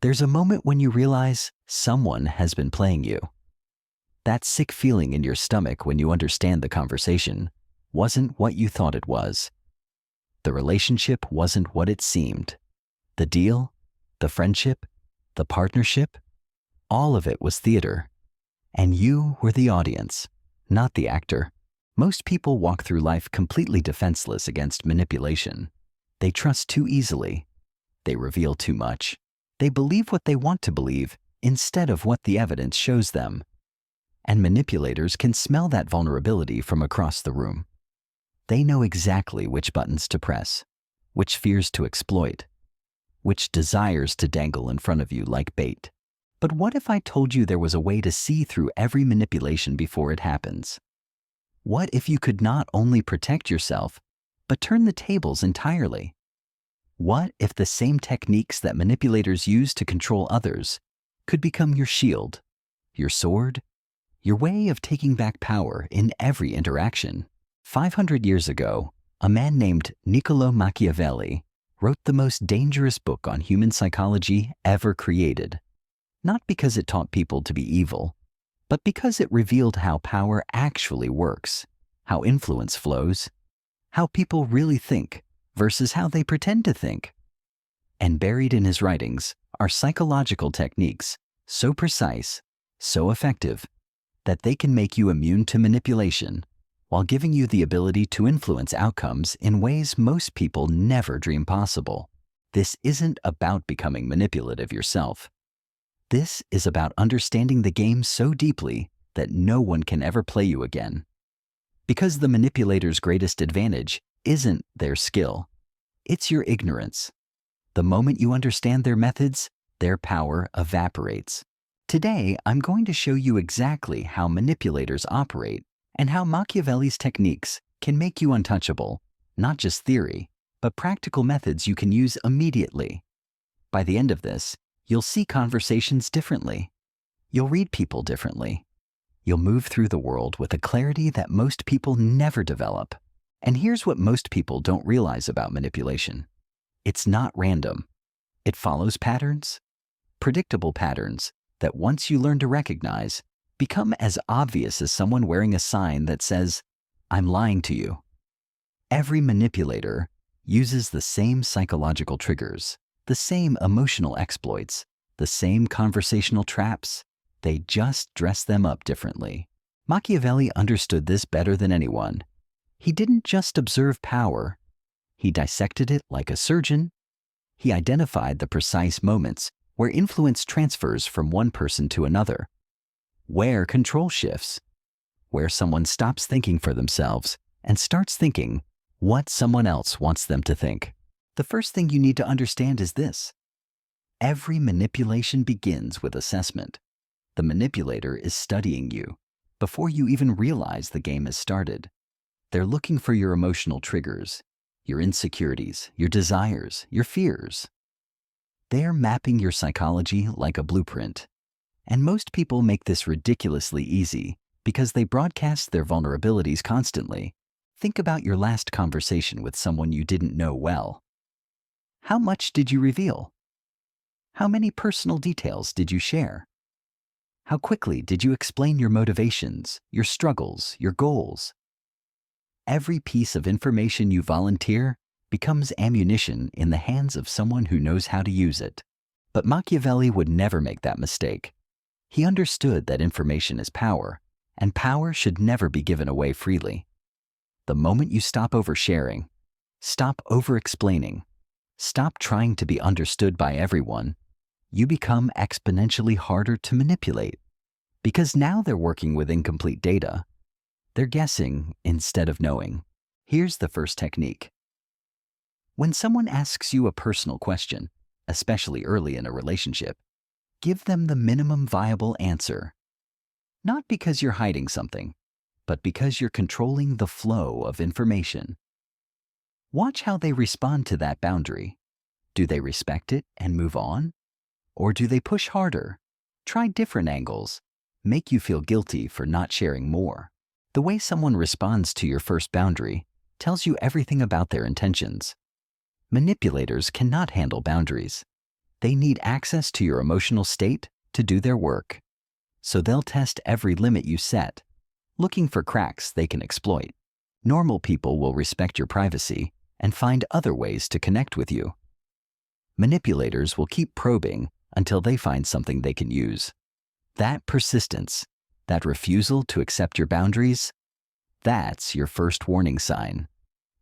There's a moment when you realize someone has been playing you. That sick feeling in your stomach when you understand the conversation wasn't what you thought it was. The relationship wasn't what it seemed. The deal, the friendship, the partnership, all of it was theater. And you were the audience, not the actor. Most people walk through life completely defenseless against manipulation. They trust too easily. They reveal too much. They believe what they want to believe instead of what the evidence shows them. And manipulators can smell that vulnerability from across the room. They know exactly which buttons to press, which fears to exploit, which desires to dangle in front of you like bait. But what if I told you there was a way to see through every manipulation before it happens? What if you could not only protect yourself, but turn the tables entirely? What if the same techniques that manipulators use to control others could become your shield, your sword, your way of taking back power in every interaction? 500 years ago, a man named Niccolò Machiavelli wrote the most dangerous book on human psychology ever created. Not because it taught people to be evil, but because it revealed how power actually works, how influence flows, how people really think versus how they pretend to think. And buried in his writings are psychological techniques so precise, so effective, that they can make you immune to manipulation while giving you the ability to influence outcomes in ways most people never dream possible. This isn't about becoming manipulative yourself. This is about understanding the game so deeply that no one can ever play you again. Because the manipulator's greatest advantage isn't their skill, it's your ignorance. The moment you understand their methods, their power evaporates. Today, I'm going to show you exactly how manipulators operate and how Machiavelli's techniques can make you untouchable, not just theory, but practical methods you can use immediately. By the end of this, you'll see conversations differently. You'll read people differently. You'll move through the world with a clarity that most people never develop. And here's what most people don't realize about manipulation. It's not random. It follows patterns, predictable patterns that once you learn to recognize, become as obvious as someone wearing a sign that says, "I'm lying to you." Every manipulator uses the same psychological triggers, the same emotional exploits, the same conversational traps. They just dress them up differently. Machiavelli understood this better than anyone. He didn't just observe power. He dissected it like a surgeon. He identified the precise moments where influence transfers from one person to another, where control shifts, where someone stops thinking for themselves and starts thinking what someone else wants them to think. The first thing you need to understand is this. Every manipulation begins with assessment. The manipulator is studying you before you even realize the game has started. They're looking for your emotional triggers, your insecurities, your desires, your fears. They're mapping your psychology like a blueprint. And most people make this ridiculously easy because they broadcast their vulnerabilities constantly. Think about your last conversation with someone you didn't know well. How much did you reveal? How many personal details did you share? How quickly did you explain your motivations, your struggles, your goals? Every piece of information you volunteer becomes ammunition in the hands of someone who knows how to use it. But Machiavelli would never make that mistake. He understood that information is power, and power should never be given away freely. The moment you stop oversharing, stop over-explaining, stop trying to be understood by everyone, you become exponentially harder to manipulate. Because now they're working with incomplete data. They're guessing instead of knowing. Here's the first technique. When someone asks you a personal question, especially early in a relationship, give them the minimum viable answer. Not because you're hiding something, but because you're controlling the flow of information. Watch how they respond to that boundary. Do they respect it and move on? Or do they push harder, try different angles, make you feel guilty for not sharing more? The way someone responds to your first boundary tells you everything about their intentions. Manipulators cannot handle boundaries. They need access to your emotional state to do their work. So they'll test every limit you set, looking for cracks they can exploit. Normal people will respect your privacy and find other ways to connect with you. Manipulators will keep probing until they find something they can use. That persistence, that refusal to accept your boundaries, that's your first warning sign.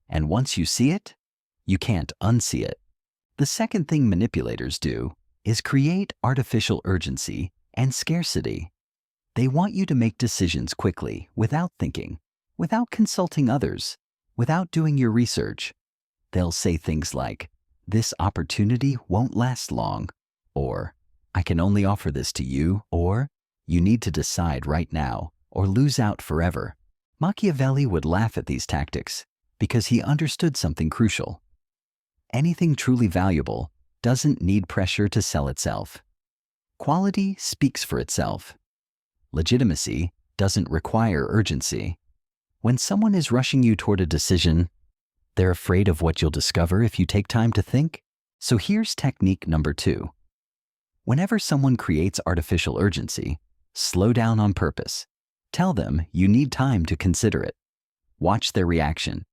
And once you see it, you can't unsee it. The second thing manipulators do is create artificial urgency and scarcity. They want you to make decisions quickly, without thinking, without consulting others, without doing your research. They'll say things like, "This opportunity won't last long," or "I can only offer this to you," or "You need to decide right now or lose out forever." Machiavelli would laugh at these tactics because he understood something crucial. Anything truly valuable doesn't need pressure to sell itself. Quality speaks for itself. Legitimacy doesn't require urgency. When someone is rushing you toward a decision, they're afraid of what you'll discover if you take time to think. So here's technique number 2. Whenever someone creates artificial urgency, slow down on purpose. Tell them you need time to consider it. Watch their reaction.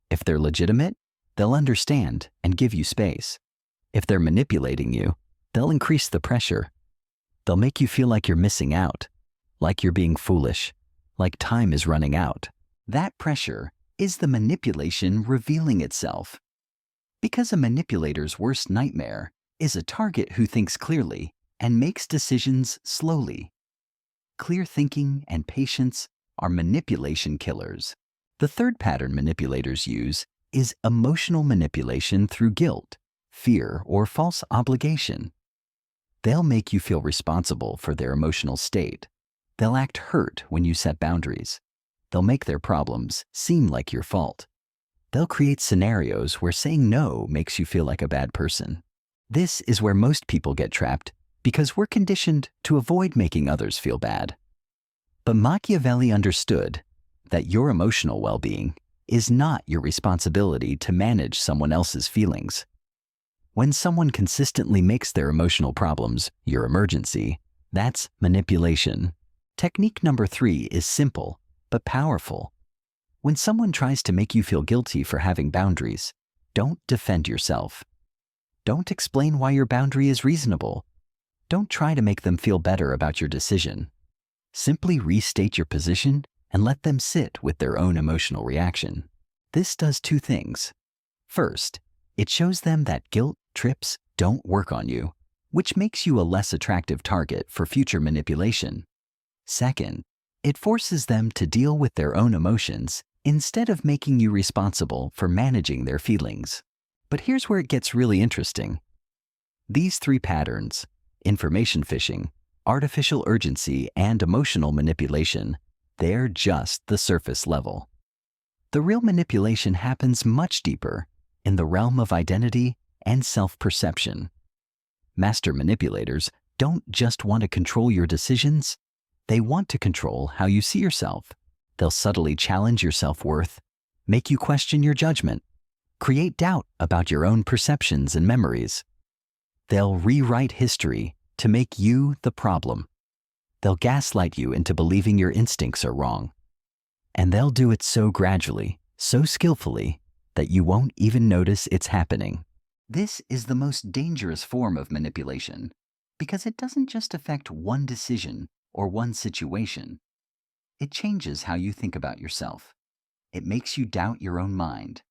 If they're legitimate, they'll understand and give you space. If they're manipulating you, they'll increase the pressure. They'll make you feel like you're missing out, like you're being foolish, like time is running out. That pressure is the manipulation revealing itself. Because a manipulator's worst nightmare is a target who thinks clearly and makes decisions slowly. Clear thinking and patience are manipulation killers. The third pattern manipulators use is emotional manipulation through guilt, fear, or false obligation. They'll make you feel responsible for their emotional state. They'll act hurt when you set boundaries. They'll make their problems seem like your fault. They'll create scenarios where saying no makes you feel like a bad person. This is where most people get trapped because we're conditioned to avoid making others feel bad. But Machiavelli understood that your emotional well-being is not your responsibility to manage someone else's feelings. When someone consistently makes their emotional problems your emergency, that's manipulation. Technique number 3 is simple but powerful. When someone tries to make you feel guilty for having boundaries, don't defend yourself. Don't explain why your boundary is reasonable. Don't try to make them feel better about your decision. Simply restate your position and let them sit with their own emotional reaction. This does 2 things. First, it shows them that guilt trips don't work on you, which makes you a less attractive target for future manipulation. Second, it forces them to deal with their own emotions instead of making you responsible for managing their feelings. But here's where it gets really interesting. These 3 patterns, information phishing, artificial urgency, and emotional manipulation, they're just the surface level. The real manipulation happens much deeper, in the realm of identity and self-perception. Master manipulators don't just want to control your decisions, they want to control how you see yourself. They'll subtly challenge your self-worth, make you question your judgment, create doubt about your own perceptions and memories. They'll rewrite history to make you the problem. They'll gaslight you into believing your instincts are wrong. And they'll do it so gradually, so skillfully, that you won't even notice it's happening. This is the most dangerous form of manipulation because it doesn't just affect one decision or one situation. It changes how you think about yourself. It makes you doubt your own mind.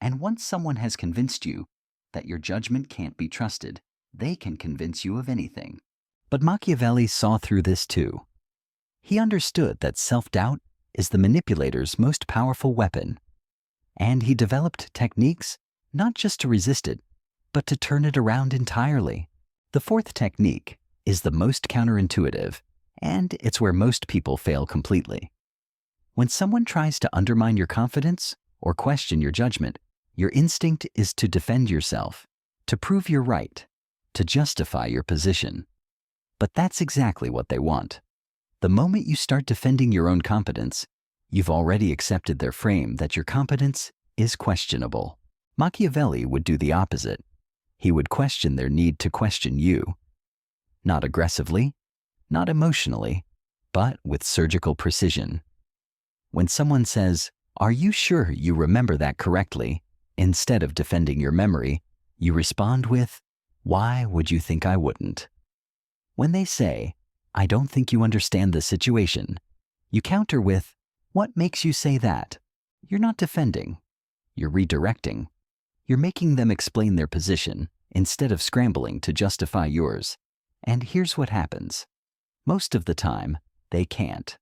And once someone has convinced you that your judgment can't be trusted, they can convince you of anything. But Machiavelli saw through this too. He understood that self-doubt is the manipulator's most powerful weapon. And he developed techniques not just to resist it, but to turn it around entirely. The fourth technique is the most counterintuitive, and it's where most people fail completely. When someone tries to undermine your confidence or question your judgment, your instinct is to defend yourself, to prove you're right, to justify your position. But that's exactly what they want. The moment you start defending your own competence, you've already accepted their frame that your competence is questionable. Machiavelli would do the opposite. He would question their need to question you. Not aggressively, not emotionally, but with surgical precision. When someone says, "Are you sure you remember that correctly?" instead of defending your memory, you respond with, "Why would you think I wouldn't?" When they say, "I don't think you understand the situation," you counter with, "What makes you say that?" You're not defending. You're redirecting. You're making them explain their position instead of scrambling to justify yours. And here's what happens. Most of the time, they can't.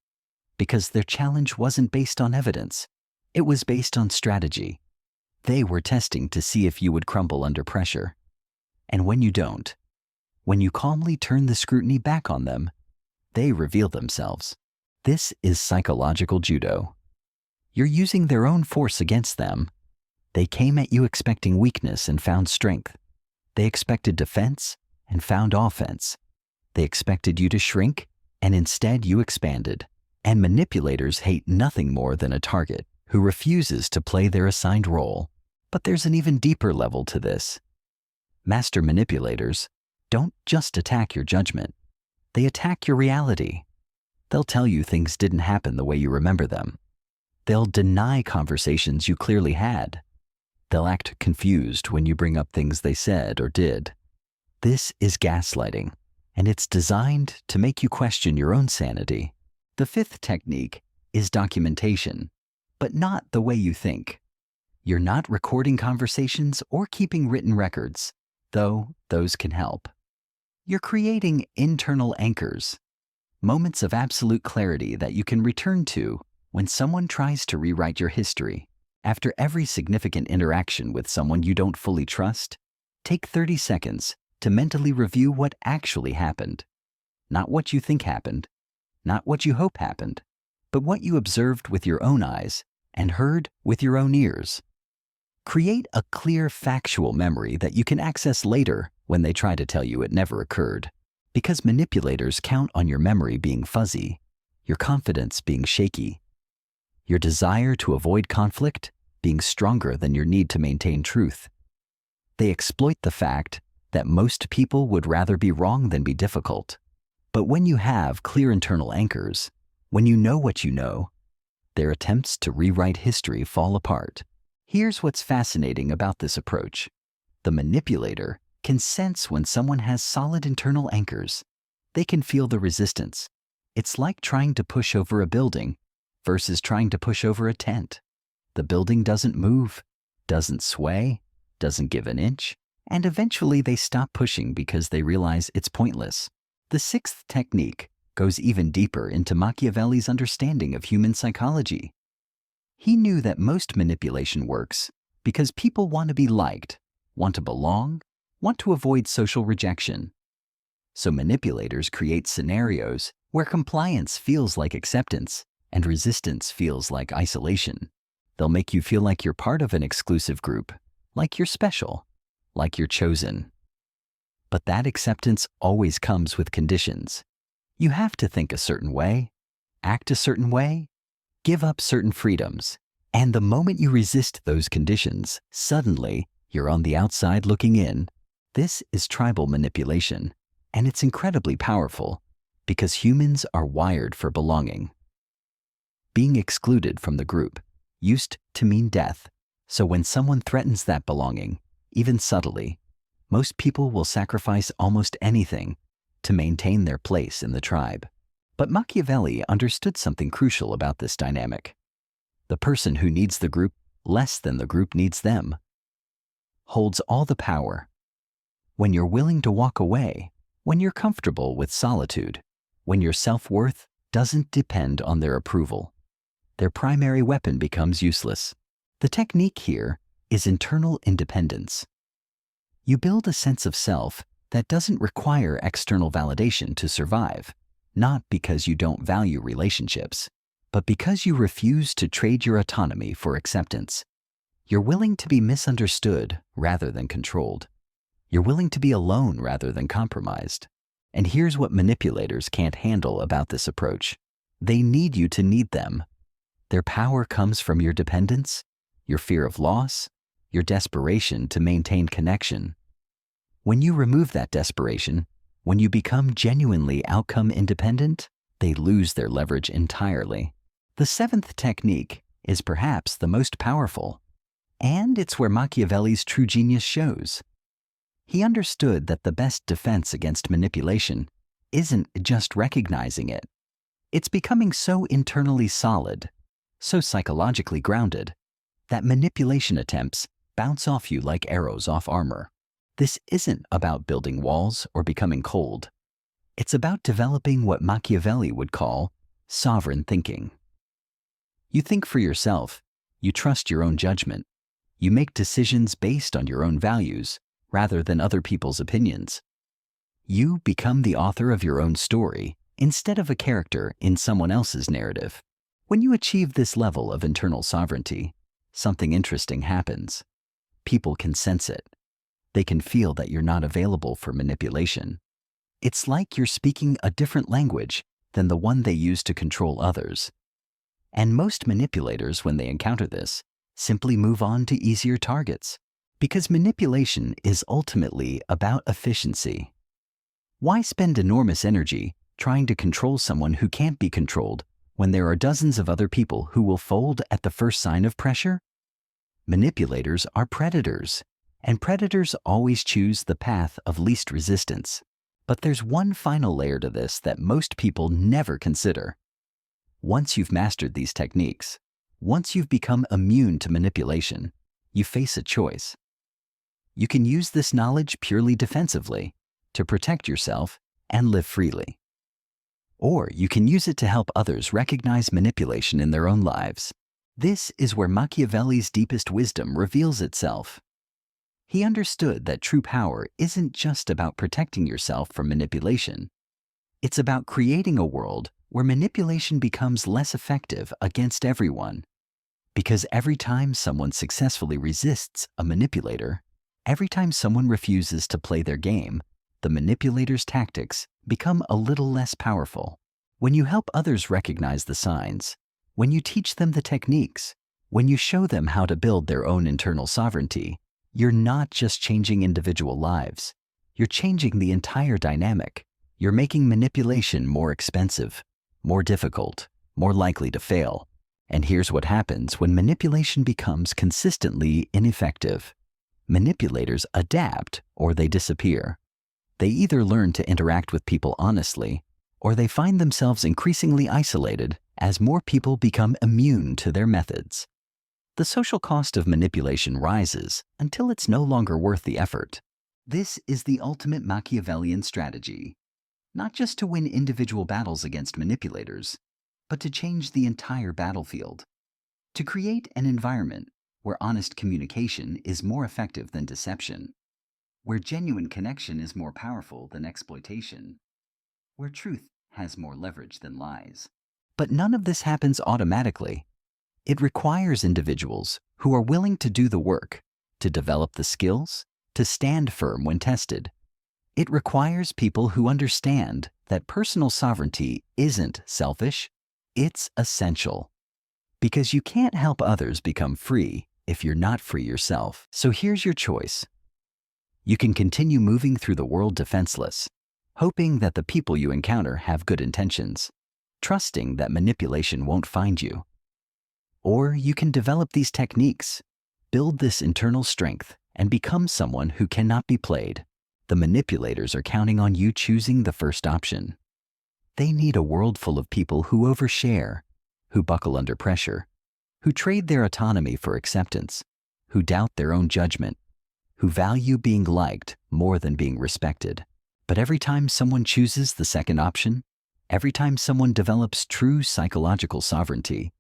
Because their challenge wasn't based on evidence. It was based on strategy. They were testing to see if you would crumble under pressure. And when you don't, when you calmly turn the scrutiny back on them, they reveal themselves. This is psychological judo. You're using their own force against them. They came at you expecting weakness and found strength. They expected defense and found offense. They expected you to shrink, and instead you expanded. And manipulators hate nothing more than a target who refuses to play their assigned role. But there's an even deeper level to this. Master manipulators don't just attack your judgment. They attack your reality. They'll tell you things didn't happen the way you remember them. They'll deny conversations you clearly had. They'll act confused when you bring up things they said or did. This is gaslighting, and it's designed to make you question your own sanity. The fifth technique is documentation, but not the way you think. You're not recording conversations or keeping written records, though those can help. You're creating internal anchors, moments of absolute clarity that you can return to when someone tries to rewrite your history. After every significant interaction with someone you don't fully trust, take 30 seconds to mentally review what actually happened. Not what you think happened, not what you hope happened, but what you observed with your own eyes and heard with your own ears. Create a clear factual memory that you can access later when they try to tell you it never occurred. Because manipulators count on your memory being fuzzy, your confidence being shaky, your desire to avoid conflict being stronger than your need to maintain truth. They exploit the fact that most people would rather be wrong than be difficult. But when you have clear internal anchors, when you know what you know, their attempts to rewrite history fall apart. Here's what's fascinating about this approach. The manipulator can sense when someone has solid internal anchors. They can feel the resistance. It's like trying to push over a building versus trying to push over a tent. The building doesn't move, doesn't sway, doesn't give an inch, and eventually they stop pushing because they realize it's pointless. The sixth technique goes even deeper into Machiavelli's understanding of human psychology. He knew that most manipulation works because people want to be liked, want to belong, want to avoid social rejection. So manipulators create scenarios where compliance feels like acceptance and resistance feels like isolation. They'll make you feel like you're part of an exclusive group, like you're special, like you're chosen. But that acceptance always comes with conditions. You have to think a certain way, act a certain way, give up certain freedoms. And the moment you resist those conditions, suddenly you're on the outside looking in. This is tribal manipulation, and it's incredibly powerful because humans are wired for belonging. Being excluded from the group used to mean death, so when someone threatens that belonging, even subtly, most people will sacrifice almost anything to maintain their place in the tribe. But Machiavelli understood something crucial about this dynamic. The person who needs the group less than the group needs them holds all the power. When you're willing to walk away, when you're comfortable with solitude, when your self-worth doesn't depend on their approval, their primary weapon becomes useless. The technique here is internal independence. You build a sense of self that doesn't require external validation to survive, not because you don't value relationships, but because you refuse to trade your autonomy for acceptance. You're willing to be misunderstood rather than controlled. You're willing to be alone rather than compromised. And here's what manipulators can't handle about this approach. They need you to need them. Their power comes from your dependence, your fear of loss, your desperation to maintain connection. When you remove that desperation, when you become genuinely outcome independent, they lose their leverage entirely. The seventh technique is perhaps the most powerful, and it's where Machiavelli's true genius shows. He understood that the best defense against manipulation isn't just recognizing it. It's becoming so internally solid, so psychologically grounded, that manipulation attempts bounce off you like arrows off armor. This isn't about building walls or becoming cold. It's about developing what Machiavelli would call sovereign thinking. You think for yourself, you trust your own judgment, you make decisions based on your own values rather than other people's opinions. You become the author of your own story instead of a character in someone else's narrative. When you achieve this level of internal sovereignty, something interesting happens. People can sense it. They can feel that you're not available for manipulation. It's like you're speaking a different language than the one they use to control others. And most manipulators, when they encounter this, simply move on to easier targets, because manipulation is ultimately about efficiency. Why spend enormous energy trying to control someone who can't be controlled when there are dozens of other people who will fold at the first sign of pressure? Manipulators are predators, and predators always choose the path of least resistance. But there's one final layer to this that most people never consider. Once you've mastered these techniques, once you've become immune to manipulation, you face a choice. You can use this knowledge purely defensively, to protect yourself and live freely. Or you can use it to help others recognize manipulation in their own lives. This is where Machiavelli's deepest wisdom reveals itself. He understood that true power isn't just about protecting yourself from manipulation. It's about creating a world where manipulation becomes less effective against everyone. Because every time someone successfully resists a manipulator, every time someone refuses to play their game, the manipulator's tactics become a little less powerful. When you help others recognize the signs, when you teach them the techniques, when you show them how to build their own internal sovereignty, you're not just changing individual lives. You're changing the entire dynamic. You're making manipulation more expensive, more difficult, more likely to fail. And here's what happens when manipulation becomes consistently ineffective. Manipulators adapt or they disappear. They either learn to interact with people honestly, or they find themselves increasingly isolated as more people become immune to their methods. The social cost of manipulation rises until it's no longer worth the effort. This is the ultimate Machiavellian strategy, not just to win individual battles against manipulators, but to change the entire battlefield, to create an environment where honest communication is more effective than deception, where genuine connection is more powerful than exploitation, where truth has more leverage than lies. But none of this happens automatically. It requires individuals who are willing to do the work, to develop the skills, to stand firm when tested. It requires people who understand that personal sovereignty isn't selfish, it's essential. Because you can't help others become free if you're not free yourself. So here's your choice. You can continue moving through the world defenseless, hoping that the people you encounter have good intentions, trusting that manipulation won't find you. Or you can develop these techniques, build this internal strength, and become someone who cannot be played. The manipulators are counting on you choosing the first option. They need a world full of people who overshare, who buckle under pressure, who trade their autonomy for acceptance, who doubt their own judgment, who value being liked more than being respected. But every time someone chooses the second option, every time someone develops true psychological sovereignty,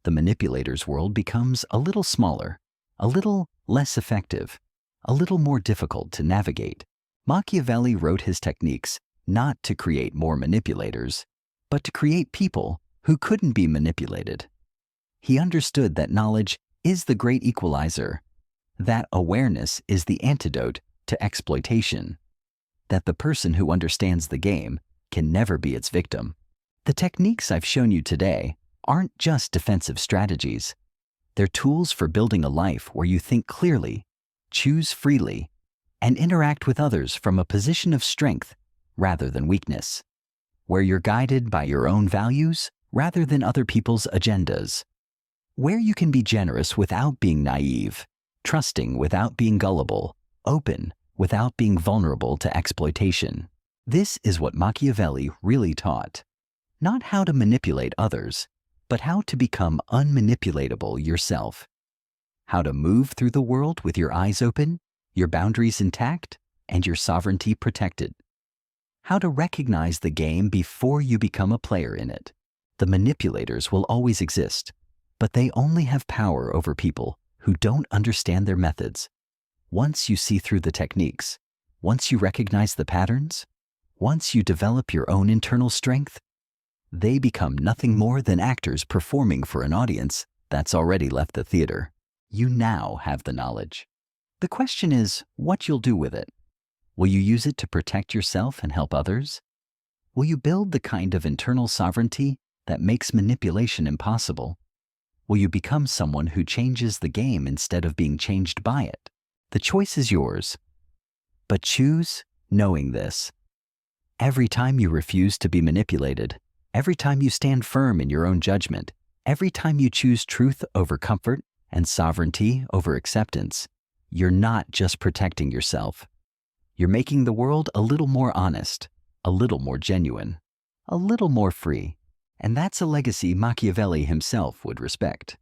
the manipulator's world becomes a little smaller, a little less effective, a little more difficult to navigate. Machiavelli wrote his techniques not to create more manipulators, but to create people who couldn't be manipulated. He understood that knowledge is the great equalizer, that awareness is the antidote to exploitation, that the person who understands the game can never be its victim. The techniques I've shown you today aren't just defensive strategies. They're tools for building a life where you think clearly, choose freely, and interact with others from a position of strength rather than weakness, where you're guided by your own values rather than other people's agendas, where you can be generous without being naive, trusting without being gullible, open without being vulnerable to exploitation. This is what Machiavelli really taught. Not how to manipulate others, but how to become unmanipulatable yourself. How to move through the world with your eyes open, your boundaries intact, and your sovereignty protected. How to recognize the game before you become a player in it. The manipulators will always exist, but they only have power over people who don't understand their methods. Once you see through the techniques, once you recognize the patterns, once you develop your own internal strength, they become nothing more than actors performing for an audience that's already left the theater. You now have the knowledge. The question is what you'll do with it. Will you use it to protect yourself and help others? Will you build the kind of internal sovereignty that makes manipulation impossible? Will you become someone who changes the game instead of being changed by it? The choice is yours. But choose knowing this. Every time you refuse to be manipulated, every time you stand firm in your own judgment, every time you choose truth over comfort and sovereignty over acceptance, you're not just protecting yourself. You're making the world a little more honest, a little more genuine, a little more free. And that's a legacy Machiavelli himself would respect.